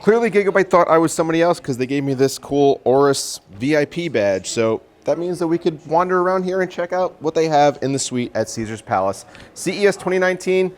Clearly Gigabyte thought I was somebody else because they gave me this cool Oris VIP badge. So that means that we could wander around here and check out what they have in the suite at Caesars Palace. CES 2019,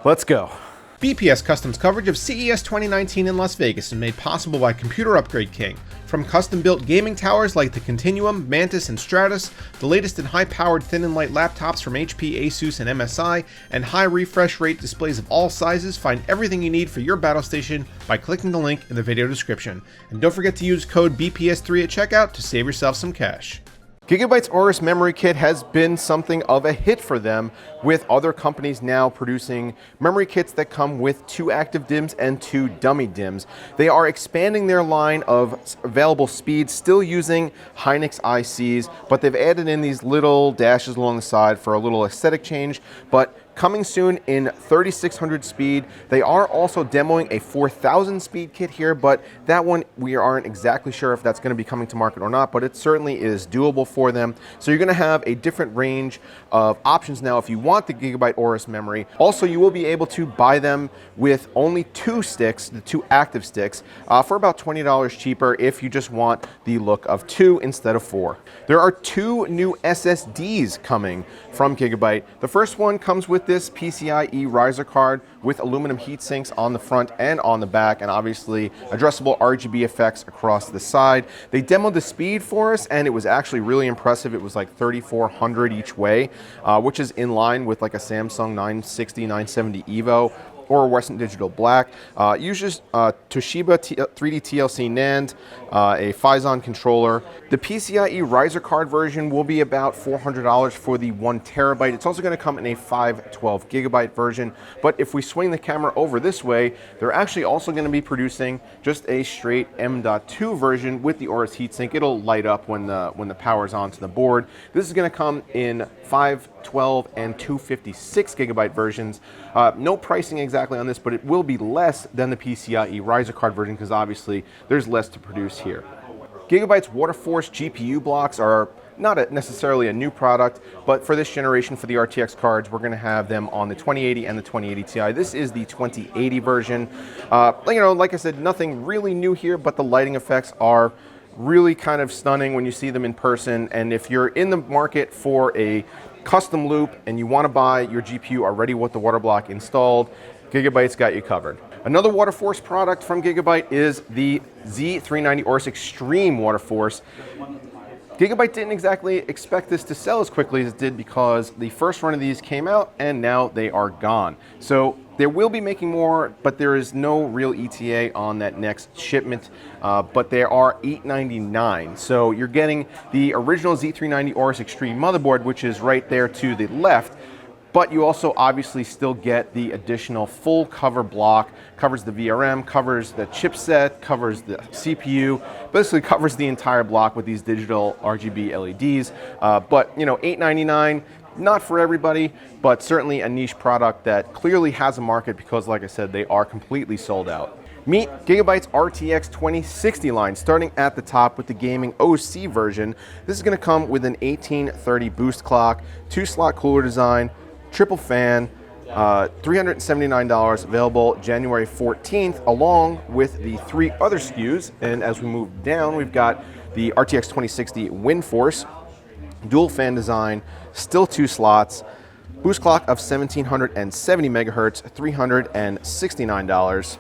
let's go. BPS Custom's coverage of CES 2019 in Las Vegas is made possible by Computer Upgrade King. From custom-built gaming towers like the Continuum, Mantis, and Stratus, the latest in high-powered thin and light laptops from HP, Asus, and MSI, and high refresh rate displays of all sizes, find everything you need for your battle station by clicking the link in the video description. And don't forget to use code BPS3 at checkout to save yourself some cash. Gigabyte's Oris memory kit has been something of a hit for them, with other companies now producing memory kits that come with 2 active DIMMs and 2 dummy DIMMs. They are expanding their line of available speeds, still using Hynix ICs, but they've added in these little dashes along the side for a little aesthetic change. But coming soon in 3600 speed. They are also demoing a 4000 speed kit here, but that one we aren't exactly sure if that's going to be coming to market or not, but it certainly is doable for them. So you're going to have a different range of options now if you want the Gigabyte Oris memory. Also, you will be able to buy them with only 2 sticks, the 2 active sticks, for about $20 cheaper if you just want the look of 2 instead of 4. There are 2 new SSDs coming from Gigabyte. The first one comes with this PCIe riser card with aluminum heat sinks on the front and on the back, and obviously addressable RGB effects across the side. They demoed the speed for us, and it was actually really impressive. It was like 3400 each way, which is in line with like a Samsung 960, 970 EVO or Western Digital Black. Uses Toshiba 3D TLC NAND, a Phison controller. The PCIe riser card version will be about $400 for the 1 terabyte. It's also going to come in a 512 gigabyte version. But if we swing the camera over this way, they're actually also going to be producing just a straight M.2 version with the Oris heatsink. It'll light up when the power's onto the board. This is going to come in 512 and 256 gigabyte versions. No pricing exactly on this, but it will be less than the PCIe riser card version because obviously there's less to produce here. Gigabyte's WaterForce GPU blocks are not necessarily a new product, but for this generation, for the RTX cards, we're going to have them on the 2080 and the 2080 Ti. This is the 2080 version. Like I said, nothing really new here, but the lighting effects are really kind of stunning when you see them in person. And if you're in the market for a custom loop and you want to buy your GPU already with the water block installed, Gigabyte's got you covered. Another WaterForce product from Gigabyte is the Z390 Oris Extreme WaterForce. Gigabyte didn't exactly expect this to sell as quickly as it did because the first run of these came out and now they are gone. So they will be making more, but there is no real ETA on that next shipment, but they are $899. So you're getting the original Z390 Oris Extreme motherboard, which is right there to the left, but you also obviously still get the additional full cover block, covers the VRM, covers the chipset, covers the CPU, basically covers the entire block with these digital RGB LEDs. But $899, not for everybody, but certainly a niche product that clearly has a market because, like I said, they are completely sold out. Meet Gigabyte's RTX 2060 line, starting at the top with the gaming OC version. This is going to come with an 1830 boost clock, 2-slot cooler design, triple fan, $379, available January 14th, along with the 3 other SKUs. And as we move down, we've got the RTX 2060 WindForce, dual fan design, still 2 slots, boost clock of 1770 megahertz, $369.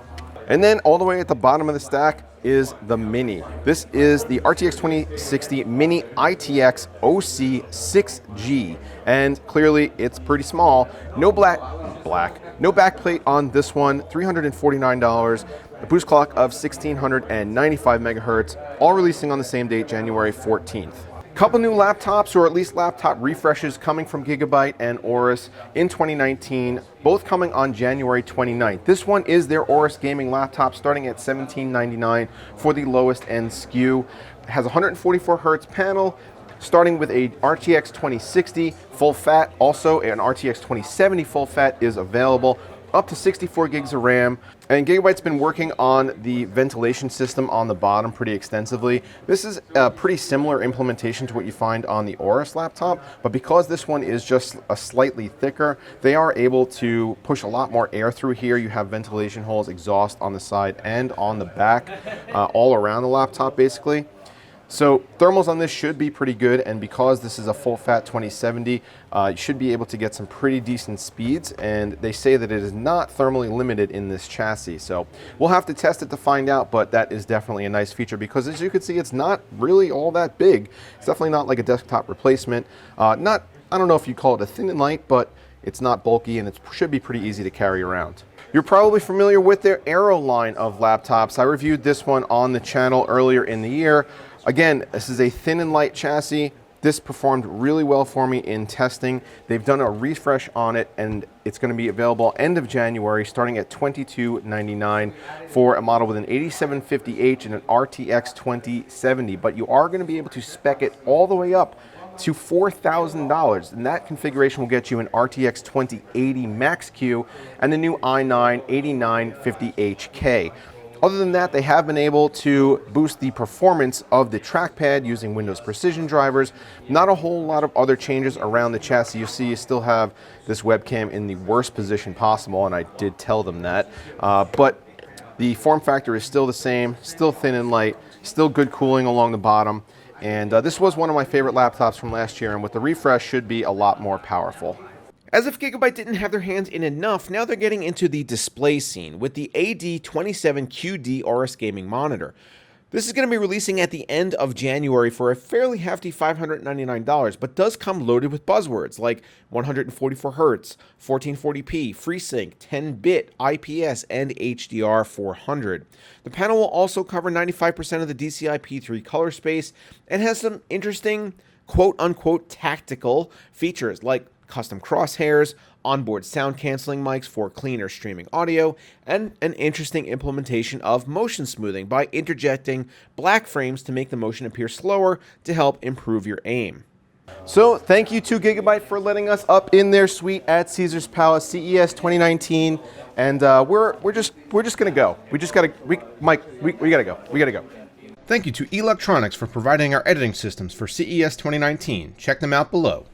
And then all the way at the bottom of the stack is the Mini. This is the RTX 2060 Mini ITX OC 6G, and clearly it's pretty small. No backplate on this one, $349. A boost clock of 1695 megahertz, all releasing on the same date, January 14th. Couple new laptops, or at least laptop refreshes, coming from Gigabyte and Oris in 2019, both coming on January 29th. This one is their Oris gaming laptop, starting at $1799 for the lowest end SKU. It has a 144 hertz panel, starting with a RTX 2060 full fat. Also, an RTX 2070 full fat is available. up to 64 gigs of RAM, and Gigabyte's been working on the ventilation system on the bottom pretty extensively. This is a pretty similar implementation to what you find on the Oris laptop, but because this one is just a slightly thicker, they are able to push a lot more air through here. You have ventilation holes, exhaust on the side and on the back, all around the laptop basically. So thermals on this should be pretty good, and because this is a full fat 2070, you should be able to get some pretty decent speeds, and they say that it is not thermally limited in this chassis. So we'll have to test it to find out, but that is definitely a nice feature because as you can see, it's not really all that big. It's definitely not like a desktop replacement. I don't know if you call it a thin and light, but it's not bulky and it should be pretty easy to carry around. You're probably familiar with their Aero line of laptops. I reviewed this one on the channel earlier in the year. Again, this is a thin and light chassis. This performed really well for me in testing. They've done a refresh on it, and it's going to be available end of January, starting at $22.99 for a model with an 8750H and an RTX 2070. But you are going to be able to spec it all the way up to $4,000, and that configuration will get you an RTX 2080 Max-Q and the new i9 8950HK. Other than that, they have been able to boost the performance of the trackpad using Windows Precision drivers. Not a whole lot of other changes around the chassis. You see, you still have this webcam in the worst position possible, and I did tell them that. But the form factor is still the same, still thin and light, still good cooling along the bottom. And this was one of my favorite laptops from last year, and with the refresh should be a lot more powerful. As if Gigabyte didn't have their hands in enough, now they're getting into the display scene with the AD27QD Oris gaming monitor. This is going to be releasing at the end of January for a fairly hefty $599, but does come loaded with buzzwords like 144Hz, 1440p, FreeSync, 10-bit, IPS, and HDR400. The panel will also cover 95% of the DCI-P3 color space and has some interesting quote-unquote tactical features like custom crosshairs, onboard sound canceling mics for cleaner streaming audio, and an interesting implementation of motion smoothing by interjecting black frames to make the motion appear slower to help improve your aim. So thank you to Gigabyte for letting us up in their suite at Caesars Palace CES 2019, and we're just gonna go. Mike, we gotta go. Thank you to Electronics for providing our editing systems for CES 2019. Check them out below.